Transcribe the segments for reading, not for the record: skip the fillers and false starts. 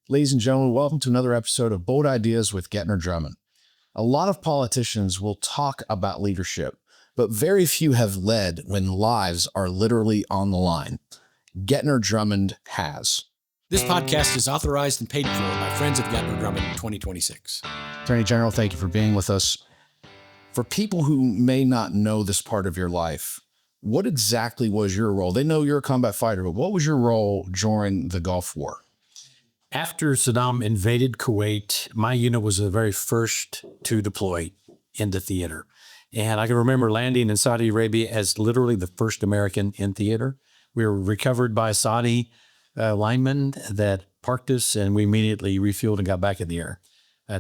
Ladies and gentlemen, welcome to another episode of Bold Ideas with Gentner Drummond. A lot of politicians will talk about leadership, but very few have led when lives are literally on the line. Gentner Drummond has. This podcast is authorized and paid for by friends of Gentner Drummond 2026. Attorney General, thank you for being with us. For people who may not know this part of your life, what exactly was your role? They know you're a combat fighter, but what was your role during the Gulf War? After Saddam invaded Kuwait, my unit was the very first to deploy into theater. And I can remember landing in Saudi Arabia as literally the first American in theater. We were recovered by Saudi linemen that parked us, and we immediately refueled and got back in the air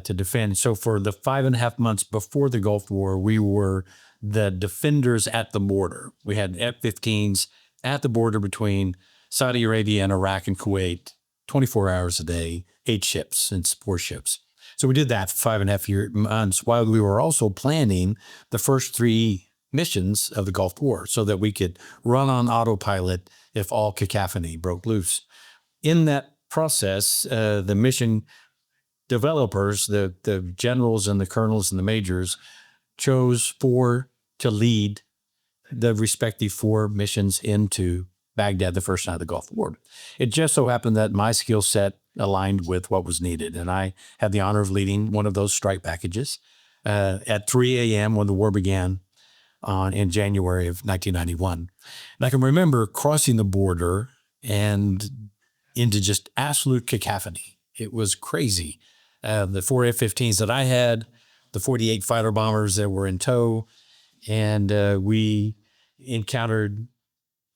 to defend. So for the 5.5 months before the Gulf War, we were the defenders at the border. We had F-15s at the border between Saudi Arabia and Iraq and Kuwait, 24 hours a day, 8 ships and 4 ships. So we did that for 5.5 months while we were also planning the first 3 missions of the Gulf War so that we could run on autopilot if all cacophony broke loose. In that process, the mission developers, the generals and the colonels and the majors, chose 4 to lead the respective 4 missions into Baghdad the first night of the Gulf War. It just so happened that my skill set aligned with what was needed, and I had the honor of leading one of those strike packages at 3 a.m. when the war began in January of 1991. And I can remember crossing the border and into just absolute cacophony. It was crazy. The 4 F-15s that I had, the 48 fighter bombers that were in tow, and we encountered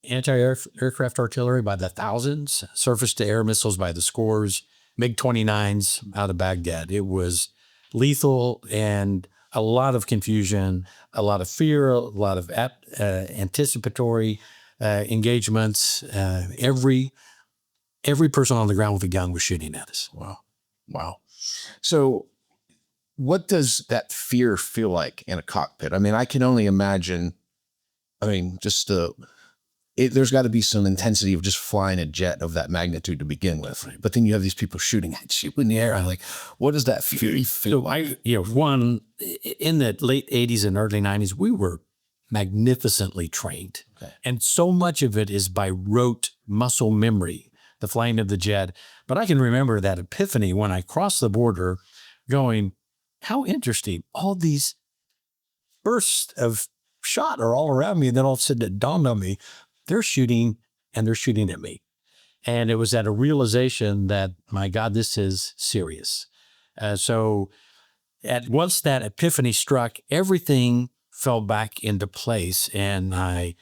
anti-aircraft artillery by the thousands, surface-to-air missiles by the scores, MiG-29s out of Baghdad. It was lethal and a lot of confusion, a lot of fear, a lot of anticipatory engagements. Every person on the ground with a gun was shooting at us. Wow. So what does that fear feel like in a cockpit? I mean, I can only imagine, there's got to be some intensity of just flying a jet of that magnitude to begin with. But then you have these people shooting at you in the air. I'm like, what does that feel like? One, in the late 80s and early 90s, we were magnificently trained. Okay. And so much of it is by rote muscle memory, the flying of the jet. But I can remember that epiphany when I crossed the border going, how interesting. All these bursts of shot are all around me. And then all of a sudden it dawned on me, they're shooting and they're shooting at me. And it was at a realization that, my God, this is serious. So once that epiphany struck, everything fell back into place. And I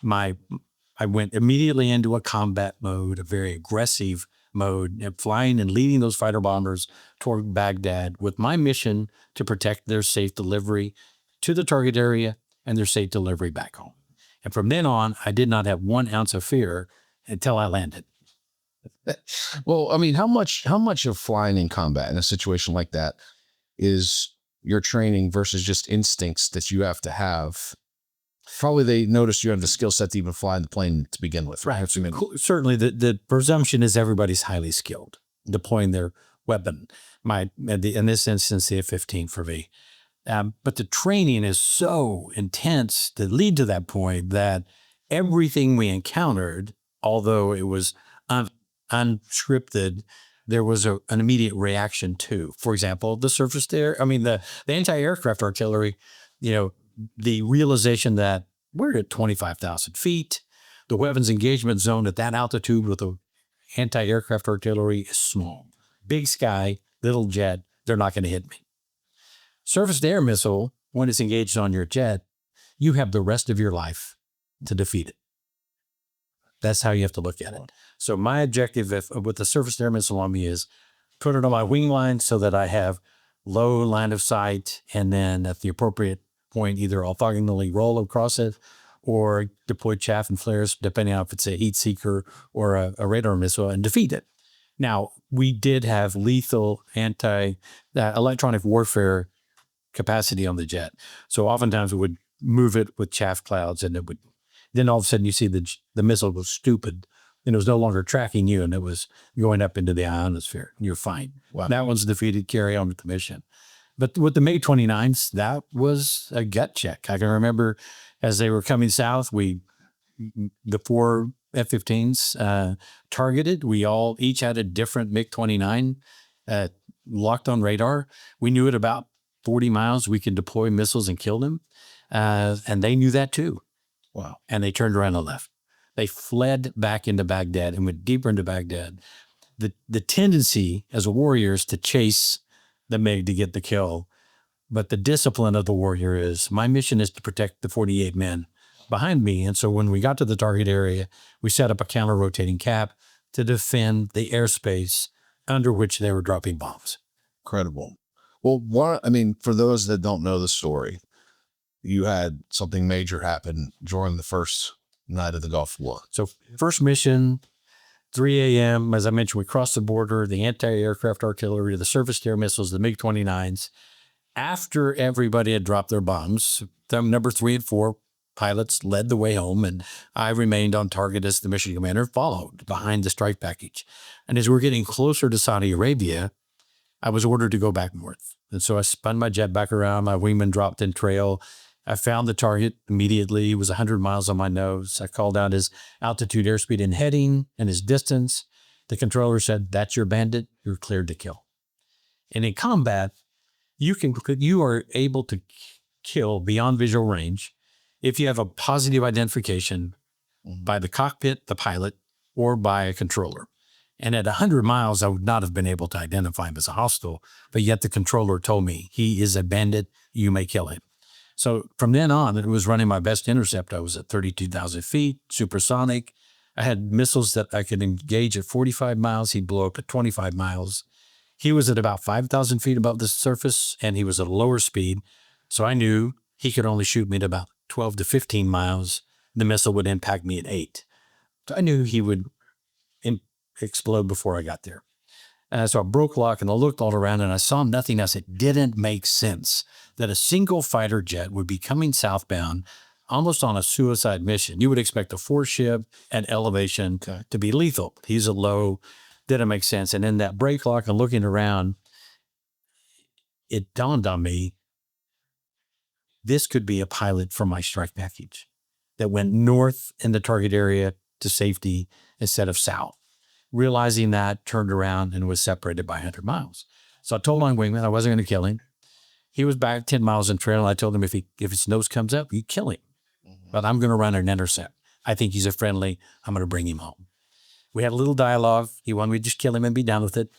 went immediately into a combat mode, a very aggressive mode, and flying and leading those fighter bombers toward Baghdad with my mission to protect their safe delivery to the target area and their safe delivery back home. And from then on, I did not have 1 ounce of fear until I landed. Well, I mean, how much of flying in combat in a situation like that is your training versus just instincts that you have to have? Probably they noticed you have the skill set to even fly the plane to begin with. Right. Certainly the presumption is everybody's highly skilled deploying their weapon. In this instance, the F-15 for me. But the training is so intense to lead to that point that everything we encountered, although it was unscripted, there was an immediate reaction to. For example, the the anti-aircraft artillery, the realization that we're at 25,000 feet, the weapons engagement zone at that altitude with the anti-aircraft artillery is small. Big sky, little jet, they're not going to hit me. Surface-to-air missile, when it's engaged on your jet, you have the rest of your life to defeat it. That's how you have to look at it. So my objective with the surface-to-air missile on me is put it on my wing line so that I have low line of sight, and then at the appropriate point, either orthogonally roll across it or deploy chaff and flares, depending on if it's a heat seeker or a radar missile, and defeat it. Now, we did have lethal electronic warfare capacity on the jet. So oftentimes we would move it with chaff clouds, and then all of a sudden you see the missile go stupid and it was no longer tracking you, and it was going up into the ionosphere. You're fine. Wow. That one's defeated. Carry on with the mission. But with the MiG-29s, that was a gut check. I can remember as they were coming south, the 4 F-15s targeted. We all each had a different MiG-29 locked on radar. We knew at about 40 miles we could deploy missiles and kill them, and they knew that too. Wow. And they turned around and left. They fled back into Baghdad and went deeper into Baghdad. The tendency as a warrior is to chase the MiG to get the kill. But the discipline of the warrior is, my mission is to protect the 48 men behind me. And so when we got to the target area, we set up a counter-rotating cap to defend the airspace under which they were dropping bombs. Incredible. Well, for those that don't know the story, you had something major happen during the first night of the Gulf War. So first mission, 3 a.m., as I mentioned, we crossed the border, the anti-aircraft artillery, the surface-to-air missiles, the MiG-29s. After everybody had dropped their bombs, number 3 and 4 pilots led the way home, and I remained on target as the mission commander, followed behind the strike package. And as we're getting closer to Saudi Arabia, I was ordered to go back north. And so I spun my jet back around, my wingman dropped in trail. I found the target immediately. He was 100 miles on my nose. I called out his altitude, airspeed, and heading, and his distance. The controller said, "That's your bandit. You're cleared to kill." And in combat, you are able to kill beyond visual range if you have a positive identification by the cockpit, the pilot, or by a controller. And at 100 miles, I would not have been able to identify him as a hostile, but yet the controller told me, he is a bandit. You may kill him. So from then on, it was running my best intercept. I was at 32,000 feet, supersonic. I had missiles that I could engage at 45 miles. He'd blow up at 25 miles. He was at about 5,000 feet above the surface, and he was at a lower speed. So I knew he could only shoot me at about 12 to 15 miles. The missile would impact me at 8. So I knew he would explode before I got there. So I broke lock and I looked all around and I saw nothing else. It didn't make sense that a single fighter jet would be coming southbound almost on a suicide mission. You would expect a 4-ship at elevation to be lethal. He's a low, didn't make sense. And in that break lock and looking around, it dawned on me, this could be a pilot from my strike package that went north in the target area to safety instead of south. Realizing that, turned around and was separated by 100 miles. So I told my wingman I wasn't going to kill him. He was back 10 miles in trail. And I told him if his nose comes up, you kill him. But I'm going to run an intercept. I think he's a friendly. I'm going to bring him home. We had a little dialogue. He wanted me to just kill him and be done with it.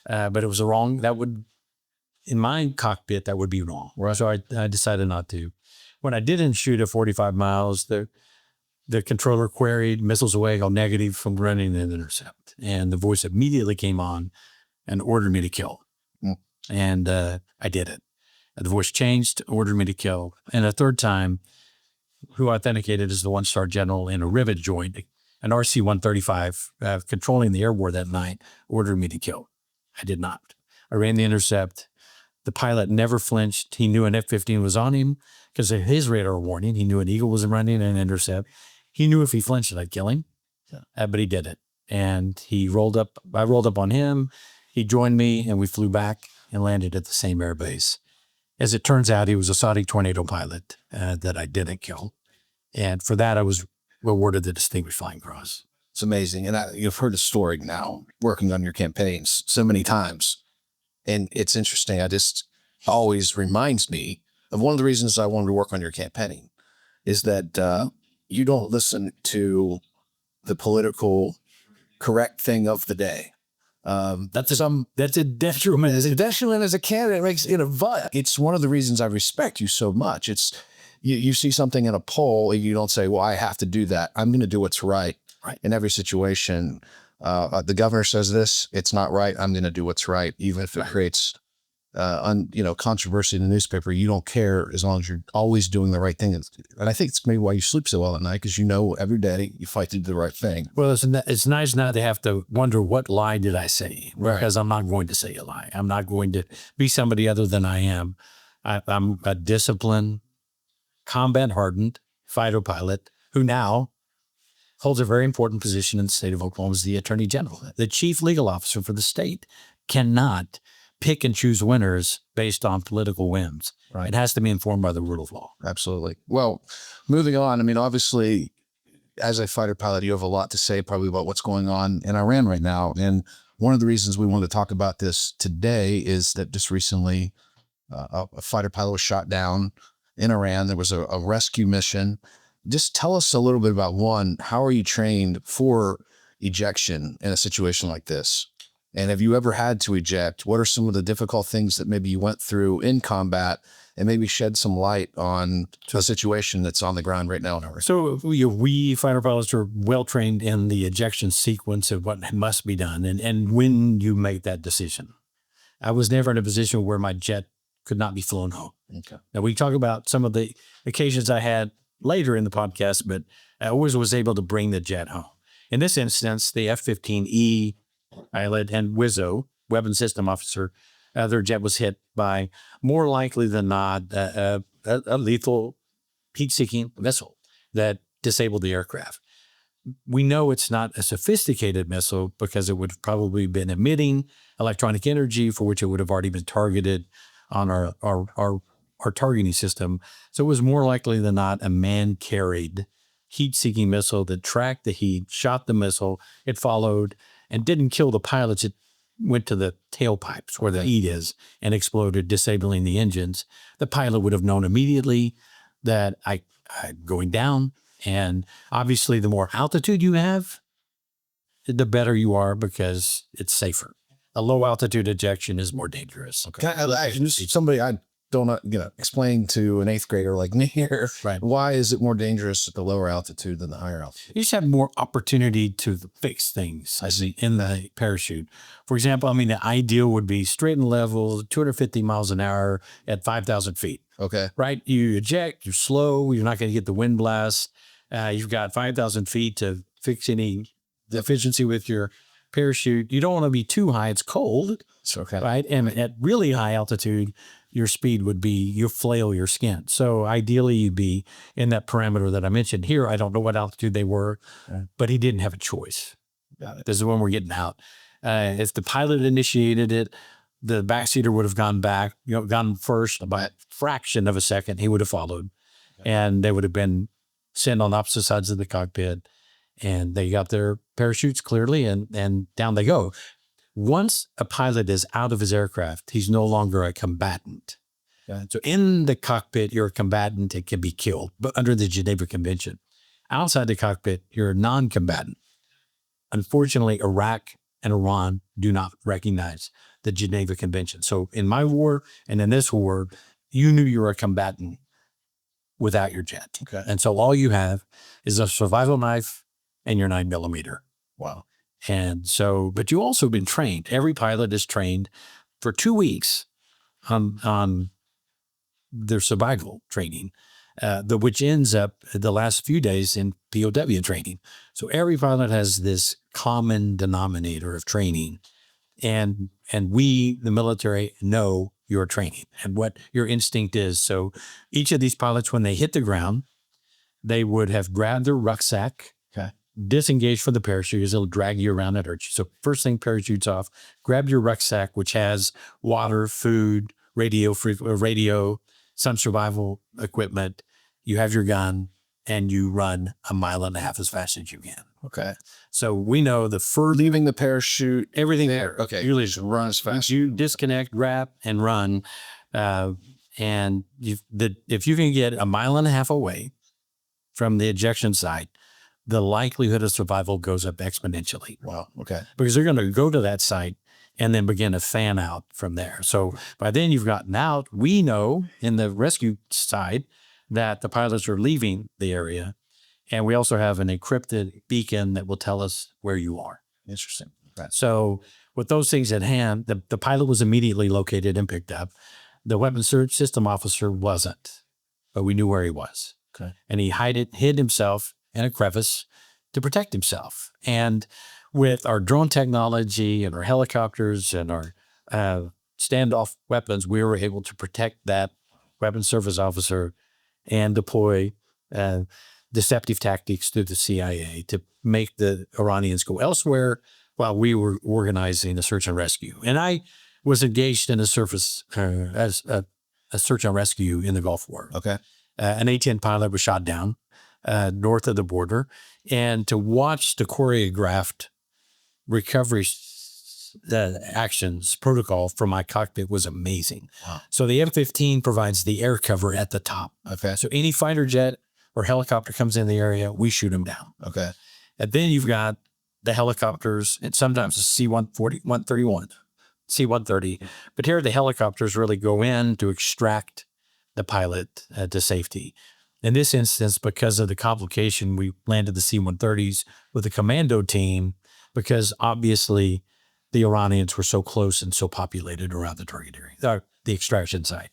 But it was wrong. That would, in my cockpit, that would be wrong. Right. So I decided not to. When I didn't shoot at 45 miles, the controller queried missiles away, go negative from running an intercept. And the voice immediately came on and ordered me to kill. And I did it. The voice changed, ordered me to kill. And a third time, who authenticated as the 1-star general in a rivet joint, an RC-135, controlling the air war that night, ordered me to kill. I did not. I ran the intercept. The pilot never flinched. He knew an F-15 was on him because of his radar warning. He knew an Eagle was running an intercept. He knew if he flinched, I'd kill him. But he did it. And I rolled up on him. He joined me, and we flew back and landed at the same air base. As it turns out, he was a Saudi Tornado pilot that I didn't kill. And for that, I was awarded the Distinguished Flying Cross. It's amazing. And you've heard the story now, working on your campaigns so many times. And it's interesting. It always reminds me of one of the reasons I wanted to work on your campaign is that you don't listen to the political correct thing of the day. That's a detriment. As a detriment as a candidate makes but it's one of the reasons I respect you so much. It's you see something in a poll and you don't say, well, I have to do that. I'm going to do what's right in every situation. The governor says this, it's not right. I'm going to do what's right, even if it creates controversy in the newspaper. You don't care as long as you're always doing the right thing. And I think it's maybe why you sleep so well at night, because every day you fight to do the right thing. Well, it's nice not to have to wonder what lie did I say, because I'm not going to say a lie. I'm not going to be somebody other than I am. I'm a disciplined, combat-hardened fighter pilot who now holds a very important position in the state of Oklahoma as the Attorney General. The chief legal officer for the state cannot pick and choose winners based on political whims. Right. It has to be informed by the rule of law. Absolutely. Well, moving on, I mean, obviously, as a fighter pilot, you have a lot to say probably about what's going on in Iran right now. And one of the reasons we wanted to talk about this today is that just recently a fighter pilot was shot down in Iran. There was a rescue mission. Just tell us a little bit about, one, how are you trained for ejection in a situation like this? And have you ever had to eject? What are some of the difficult things that maybe you went through in combat, and maybe shed some light on a situation that's on the ground right now in Iran? So we fighter pilots are well trained in the ejection sequence of what must be done and when you make that decision. I was never in a position where my jet could not be flown home. Okay. Now, we talk about some of the occasions I had later in the podcast, but I always was able to bring the jet home. In this instance, the F-15E pilot and Wizzo, weapons system officer, their jet was hit by, more likely than not, a lethal heat-seeking missile that disabled the aircraft. We know it's not a sophisticated missile because it would have probably been emitting electronic energy for which it would have already been targeted on our targeting system. So it was more likely than not a man-carried heat-seeking missile that tracked the heat, shot the missile, it followed, and didn't kill the pilots. It went to the tailpipes where the heat is and exploded, disabling the engines. The pilot would have known immediately that I'm going down. And obviously, the more altitude you have, the better you are because it's safer. A low altitude ejection is more dangerous. Okay. Somebody I don't explain to an 8th grader like me here, Right. Why is it more dangerous at the lower altitude than the higher altitude? You just have more opportunity to fix things. I see. In the parachute. For example, I mean, the ideal would be straight and level, 250 miles an hour at 5,000 feet. Okay. Right? You eject, you're slow, you're not going to get the wind blast. You've got 5,000 feet to fix any deficiency with your parachute. You don't want to be too high. It's cold. It's okay. Right? And at really high altitude, your speed would be, you flail your skin. So ideally you'd be in that parameter that I mentioned here. I don't know what altitude they were, but he didn't have a choice. Got it. This is when we're getting out. If the pilot initiated it, the backseater would have gone first by a fraction of a second. He would have followed, and they would have been sent on opposite sides of the cockpit, and they got their parachutes clearly, and down they go. Once a pilot is out of his aircraft, he's no longer a combatant. So in the cockpit, you're a combatant and can be killed, but under the Geneva Convention. Outside the cockpit, you're a non-combatant. Unfortunately, Iraq and Iran do not recognize the Geneva Convention. So in my war and in this war, you knew you were a combatant without your jet. Okay. And so all you have is a survival knife and your 9mm. Wow. And so, but you also been trained. Every pilot is trained for 2 weeks on their survival training, which ends up the last few days in POW training. So every pilot has this common denominator of training, and we, the military, know your training and what your instinct is. So each of these pilots, when they hit the ground, they would have grabbed their rucksack, disengaged from the parachute, as it'll drag you around and hurt you. So first thing, parachute's off, grab your rucksack, which has water, food, radio, some survival equipment. You have your gun, and you run 1.5 miles as fast as you can. Okay. So we know the first, Leaving the parachute, everything there. Okay. You just run as fast. You disconnect, wrap, and run. And if you can get 1.5 miles away from the ejection site, the likelihood of survival goes up exponentially. Wow. Okay. Because they're going to go to that site and then begin to fan out from there. So by then you've gotten out. We know in the rescue side that the pilots are leaving the area. And we also have an encrypted beacon that will tell us where you are. Interesting. Right. So with those things at hand, the pilot was immediately located and picked up. The weapons system officer wasn't, but we knew where he was. Okay. And he hid himself in a crevice to protect himself. And with our drone technology and our helicopters and our standoff weapons, we were able to protect that weapons service officer and deploy deceptive tactics through the CIA to make the Iranians go elsewhere while we were organizing a search and rescue. And I was engaged in a surface as a search and rescue in the Gulf War. Okay. An A-10 pilot was shot down north of the border, and to watch the choreographed recovery actions protocol from my cockpit was amazing. Wow. So the F-15 provides the air cover at the top. Okay. So any fighter jet or helicopter comes in the area, we shoot them down. Okay. And then you've got the helicopters, and sometimes the C-140, 131, C-130. But here the helicopters really go in to extract the pilot to safety. In this instance, because of the complication, we landed the C-130s with a commando team because obviously the Iranians were so close and so populated around the target area, the extraction site.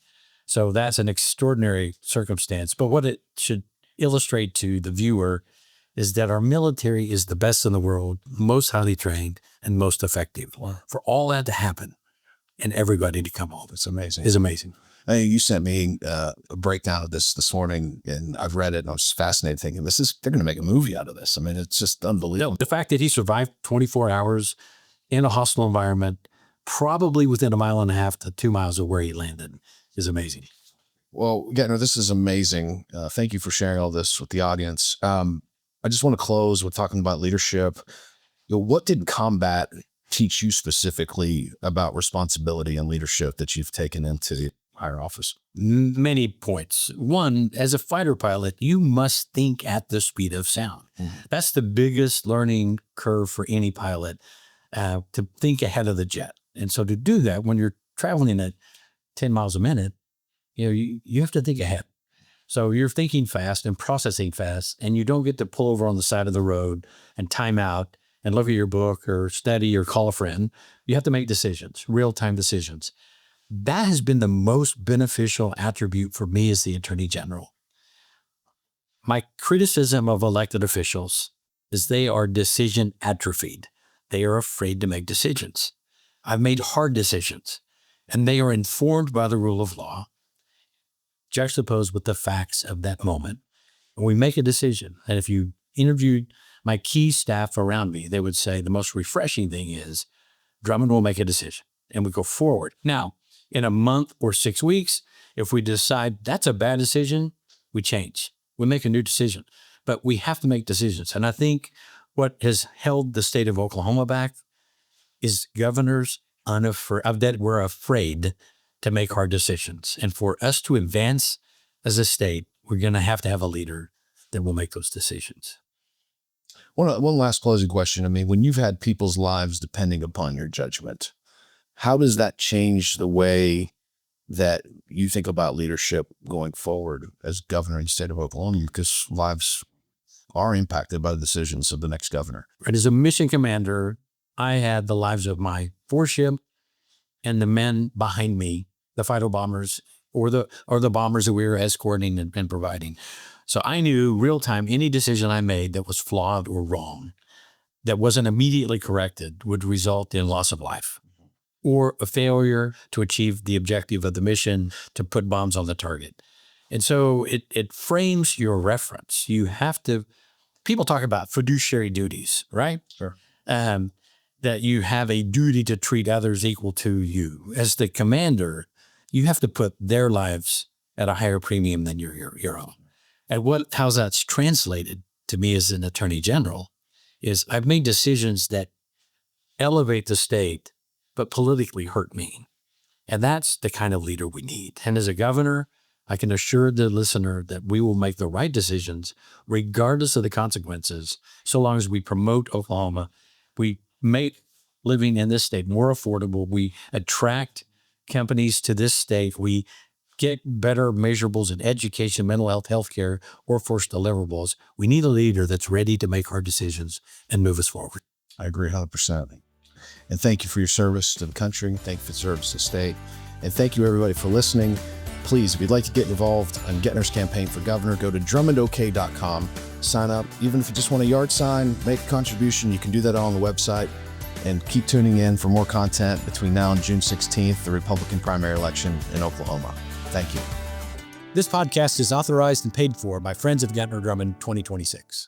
So that's an extraordinary circumstance. But what it should illustrate to the viewer is that our military is the best in the world, most highly trained, and most effective. Wow. For all that to happen and everybody to come home, It's amazing. is amazing. Hey, you sent me a breakdown of this morning, and I've read it, and I was fascinated thinking, they're going to make a movie out of this. I mean, it's just unbelievable. No, the fact that he survived 24 hours in a hostile environment, probably within 1.5 to 2 miles of where he landed, is amazing. Well, Gentner, this is amazing. Thank you for sharing all this with the audience. I just want to close with talking about leadership. What did combat teach you specifically about responsibility and leadership that you've taken into higher office? Many points. One, as a fighter pilot, you must think at the speed of sound. That's the biggest learning curve for any pilot, to think ahead of the jet. And so to do that, when you're traveling at 10 miles a minute, you have to think ahead. So you're thinking fast and processing fast, and you don't get to pull over on the side of the road and time out and look at your book or study or call a friend. You have to make decisions, real-time decisions. That has been the most beneficial attribute for me as the Attorney General. My criticism of elected officials is they are decision atrophied. They are afraid to make decisions. I've made hard decisions, and they are informed by the rule of law, juxtaposed with the facts of that moment. And we make a decision. And if you interviewed my key staff around me, they would say the most refreshing thing is Drummond will make a decision, and we go forward. Now, in a month or 6 weeks, if we decide that's a bad decision, we change. We make a new decision. But we have to make decisions. And I think what has held the state of Oklahoma back is governors that we're afraid to make hard decisions. And for us to advance as a state, we're going to have a leader that will make those decisions. One last closing question. I mean, when you've had people's lives depending upon your judgment, how does that change the way that you think about leadership going forward as governor in the state of Oklahoma? Because lives are impacted by the decisions of the next governor. And as a mission commander, I had the lives of my foreship and the men behind me, the fighter bombers or the bombers that we were escorting and providing. So I knew real time any decision I made that was flawed or wrong, that wasn't immediately corrected, would result in loss of life or a failure to achieve the objective of the mission to put bombs on the target. And so it frames your reference. You have to, people talk about fiduciary duties, right? Sure. That you have a duty to treat others equal to you. As the commander, you have to put their lives at a higher premium than your own. And how that's translated to me as an attorney general is I've made decisions that elevate the state, but politically hurt me. And that's the kind of leader we need. And as a governor, I can assure the listener that we will make the right decisions regardless of the consequences, so long as we promote Oklahoma. We make living in this state more affordable. We attract companies to this state. We get better measurables in education, mental health, healthcare, workforce deliverables. We need a leader that's ready to make hard decisions and move us forward. I agree 100%. And thank you for your service to the country. Thank you for your service to the state. And thank you, everybody, for listening. Please, if you'd like to get involved on Gentner's campaign for governor, go to drummondok.com, sign up. Even if you just want a yard sign, make a contribution, you can do that on the website. And keep tuning in for more content between now and June 16th, the Republican primary election in Oklahoma. Thank you. This podcast is authorized and paid for by Friends of Gentner Drummond 2026.